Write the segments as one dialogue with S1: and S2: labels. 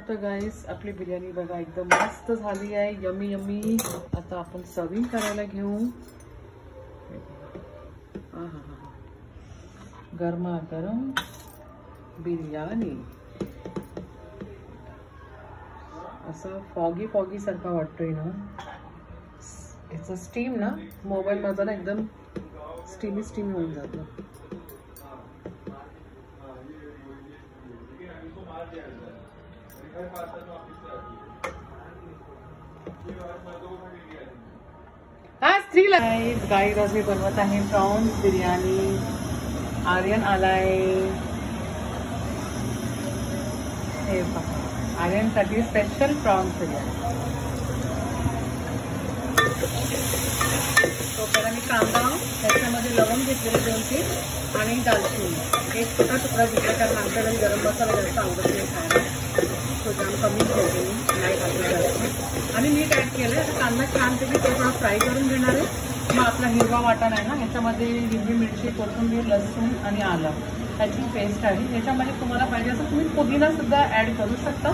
S1: तर गाईस आपली बिर्याणी बघा एकदम मस्त झाली आहे, यमी यमी। आता आपण सर्विंग करायला घेऊ। गरमागरम बिर्याणी, असं फॉगी फॉगी सारखा वाटतोय ना। याचं स्टीम ना मोबाईल मध्ये ना एकदम स्टीमी स्टीमी होऊन जातं। हाँ स्त्री गाइस आज मी बनवत आहे प्रॉन्स बिर्याणी। आर्यन आलाय, हे पहा आर्यनसाठी स्पेशल प्रॉन्स बिर्याणी। तो पहिला मी कांदा, त्याच्यामध्ये लवंग घेतलेले 2-3 आणि दालचिनी, एक छोटा तुकडा घेतला, कारण आमच्याकडे गरम मसाला जास्त आवडत नाही खायला, तो जाम कमी ठेवते मी, नाही घातला जास्त। आणि मीठ ॲड केलं। आता कांदा छानपैकी तो थोडा फ्राय करून घेणार आहे। मग आपला हिरवा वाटण आहे ना, ह्याच्यामध्ये हिरवी मिरची, कोथिंबीर, लसूण आणि आलं ह्याची पेस्ट आहे। याच्यामध्ये तुम्हाला पाहिजे असं तुम्ही पुदिना सुद्धा ॲड करू शकता।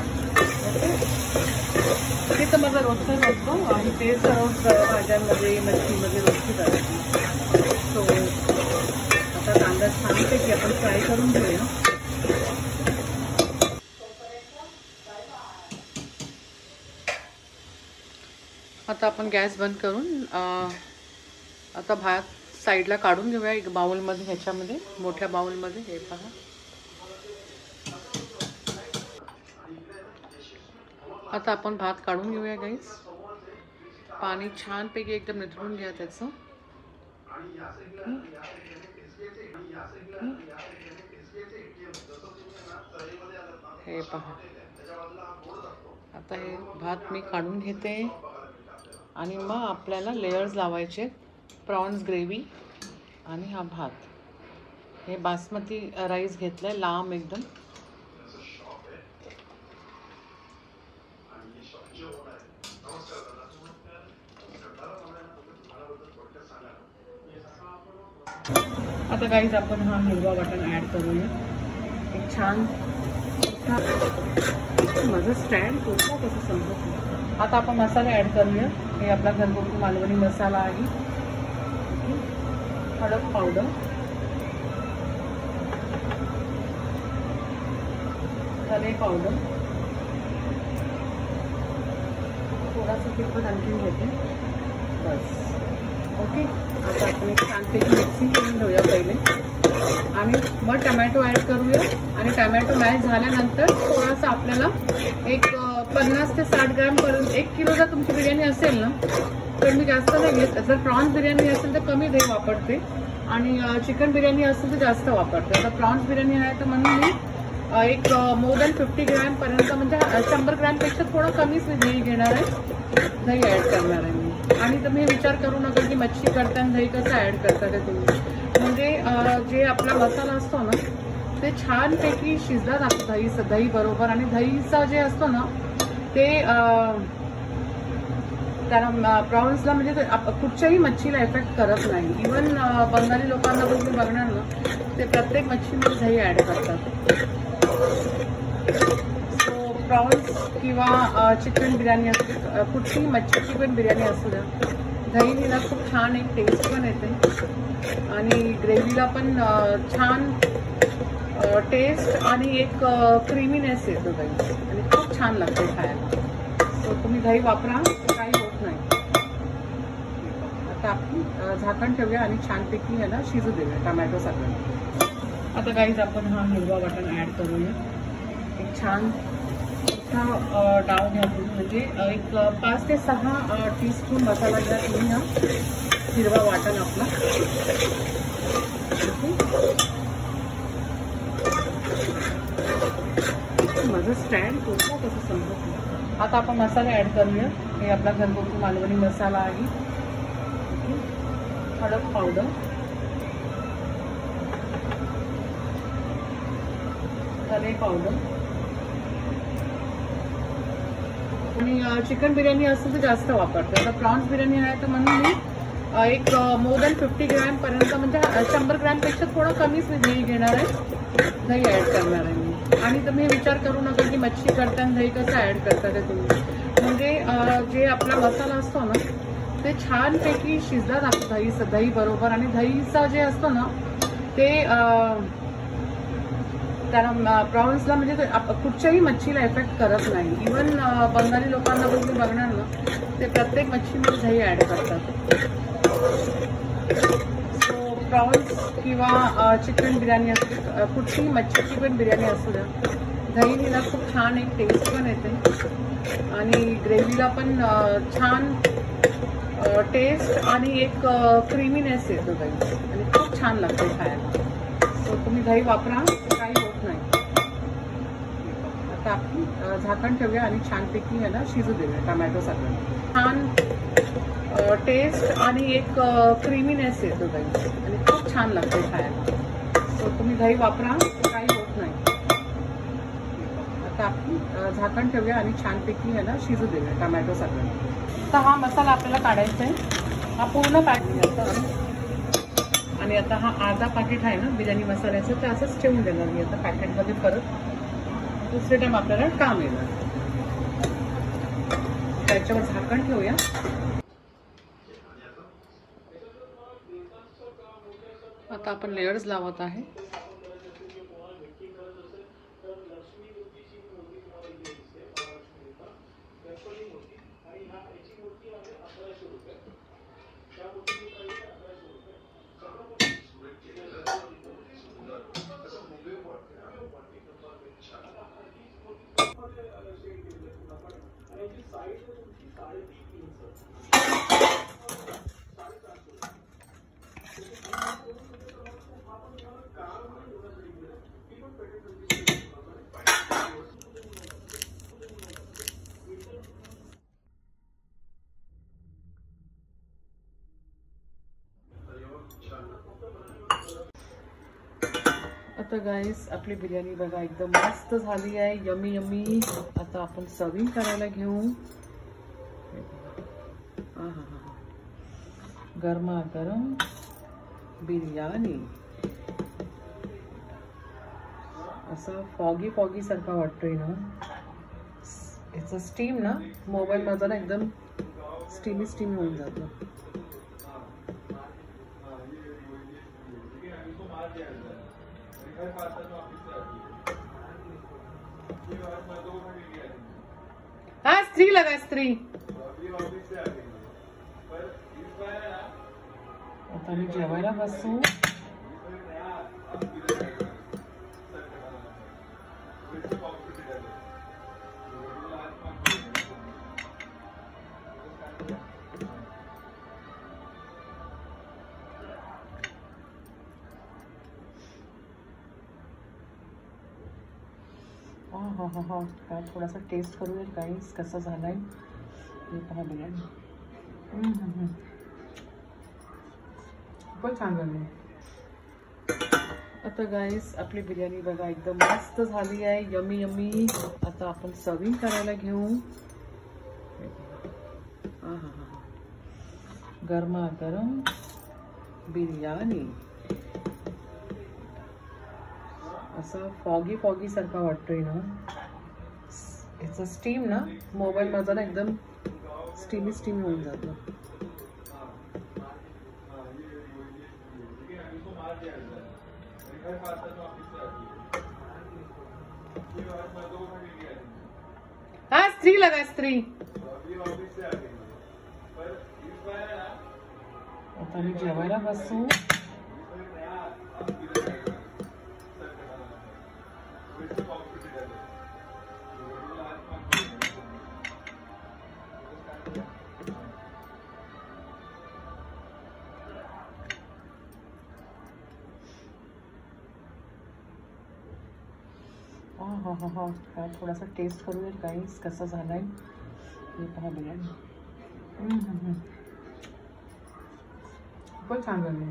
S1: ओके, ते तर माझा रोजचाच असतो आणि ते सर्व भाज्यांमध्ये, मच्छीमध्ये रोजची करायची। सो आता कांदा छानपैकी आपण फ्राय करून घेऊया। आता आपण गॅस बंद करून आता भात साईडला काढून घेऊया एक बाउलमध्ये, ह्याच्यामध्ये मोठ्या बाउलमध्ये। हे पहा, आता आपण भात काढून घेऊया गाईस। पाणी छानपैकी एकदम निथळून घ्या त्याचं। हे पहा, आता हे भात मी काढून घेते आणि मग आपल्याला लेयर्स लावायचे। प्रॉन्स ग्रेव्ही आणि हा भात, हे बासमती राईस घेतलाय लांब एकदम। आता गाईज आपण हा हिरवा वाटण ॲड करूया। एक छान माझं स्टँड कुठला कसं समजत नाही। आता आपण मसाले ॲड करूया। हे आपला घरगुती मालवणी मसाला आहे, हळद पावडर, धने पावडर, थोडासा तिखट आणखी घेते बस। ओके, आता आपण एक छानपैकी मिक्सिंग करून घेऊया पहिले आणि मग टमॅटो ॲड करूया। आणि टमॅटो मॅश झाल्यानंतर थोडासा आपल्याला एक 50 ते 60 ग्रॅम पर्यंत, 1 किलो जर तुमची बिर्याणी असेल ना तर मी जास्त नाही घेत। जर प्रॉन्स बिर्याणी असेल तर कमी दही वापरते आणि चिकन बिर्याणी असेल तर जास्त वापरते। आता प्रॉन्स बिर्याणी आहे तर म्हणून मी एक मोर दॅन 50 ग्रॅम पर्यंत, म्हणजे 100 ग्रॅमपेक्षा थोडं कमीच मी दही घेणार आहे, दही ॲड करणार आहे मी। आणि तुम्ही विचार करू नका की मच्छी करताना दही कसं ॲड करता ते तुम्ही, म्हणजे जे आपला मसाला असतो ना ते छानपैकी शिजला जातो दही बरोबर। आणि दहीचा जे असतो ना ते त्याला प्रॉन्सला म्हणजे कुठच्याही मच्छीला इफेक्ट करत नाही। इवन बंगाली लोकांना तुम्ही बघणार ना, ते प्रत्येक मच्छीमध्ये दही ॲड करतात। सो प्रॉन्स किंवा चिकन बिर्याणी असू दे, कुठची मच्छीची पण बिर्याणी असू द्या, दहीने ना खूप छान एक टेस्ट पण येते आणि ग्रेव्हीला पण छान टेस्ट आणि एक क्रीमीनेस येतो दही, आणि खूप छान लागते खायला। सो तुम्ही दही वापरा, काही होत नाही। आता आपण झाकण ठेवूया आणि छानपैकी याला शिजू देऊया टमॅटो सगळं। आता गाईज आपण हा हिरवा वाटण ॲड करूया। एक छान डाव घ्या, म्हणजे एक 5 ते 6 टीस्पून मसाला घ्या तुम्ही हा हिरवा वाटण आपला। माझं स्टँड कुठला कसं समजत नाही। आता आपण मसाले ॲड करूया। हे आपला घरगुती मालवणी मसाला आहे, हळद पावडर, धने पावडर, आणि चिकन बिर्याणी असेल तर जास्त वापरते। आता प्रॉन्स बिर्याणी आहे तर म्हणून मी एक मोर दॅन 50 ग्रॅम पर्यंत, म्हणजे 100 ग्रॅमपेक्षा थोडं कमीच मी दही घेणार आहे, दही ॲड करणार आहे मी। आणि तुम्ही विचार करू नका की मच्छी करताना दही कसं ऍड करता ते तुम्ही, म्हणजे जे आपला मसाला असतो ना ते छानपैकी शिजला जातो दही बरोबर. आणि दहीचा जे असतो ना ते त्याला प्रॉन्सला म्हणजे कुठच्याही मच्छीला इफेक्ट करत नाही. इवन बंगाली लोकांना पण तुम्ही बघणार ना ते प्रत्येक मच्छीमध्ये दही ऍड करतात. सो प्रॉन्स किंवा चिकन बिर्याणी असते, कुठलीही मच्छीची पण बिर्याणी असू द्या, दहीला खूप छान एक टेस्ट पण येते आणि ग्रेव्हीला पण छान टेस्ट आणि एक क्रीमीनेस येतो दही आणि खूप छान लागते खायला. सो तुम्ही दही वापरा, काही होत नाही. आता आपण झाकण ठेवूया आणि छानपैकी याला शिजू देऊया. टमॅटो सगळं छान टेस्ट आणि एक क्रीमीनेस येतो दही आणि खूप छान लागते खायला. सो तुम्ही दही वापरा, काही होत नाही. आता आपण झाकण ठेवूया आणि छानपैकी याला शिजू देऊया. टमॅटो सगळं. तर हा मसाला आपल्याला काढायचा आहे. हा पूर्ण पॅकेट आणि आता हा अर्धा पाकिट आहे ना बिर्याणी मसाल्याचं, ते असंच ठेवून देणार मी आता पॅकेटमध्ये. परत दुसरे टाइम आपल्याला काम येणार. त्याच्यावर झाकण ठेवूया. आता आपण लेयर्स लावत आहे. आता गाईस आपली बिर्याणी बघा एकदम मस्त झाली आहे. Yummy yummy. आता आपण सर्विंग करायला घेऊ. गरमा गरम बिर्याणी. असं फॉगी फॉगी सारखा वाटतोय ना. याचा स्टीम ना मोबाईल मध्ये ना एकदम स्टीमी स्टीम होऊन जातो. हाँ स्त्री लगा स्त्री. आता मी जेवायला बसू. हाँ काय थोडासा टेस्ट करूया गाईस कसा झालाय. हे पहा बिर्याणी खूपच छान झाली. आता गाईस आपली बिर्याणी बघा एकदम मस्त झाली आहे. Yummy yummy. आता आपण सर्विंग करायला घेऊ. गरमा गरम बिर्याणी. असं फॉगी फॉगी सारखा वाटतोय ना. याचा स्टीम ना मोबाईल मध्ये ना एकदम स्टीमी स्टीम होऊन जातो. हाँ स्त्री लगा स्त्री. आता मी जेवायला बसू. हाँ काय थोडासा टेस्ट करूया गाईस कसा झालाय. हे पहा बिर्याणी खूपच छान झाली.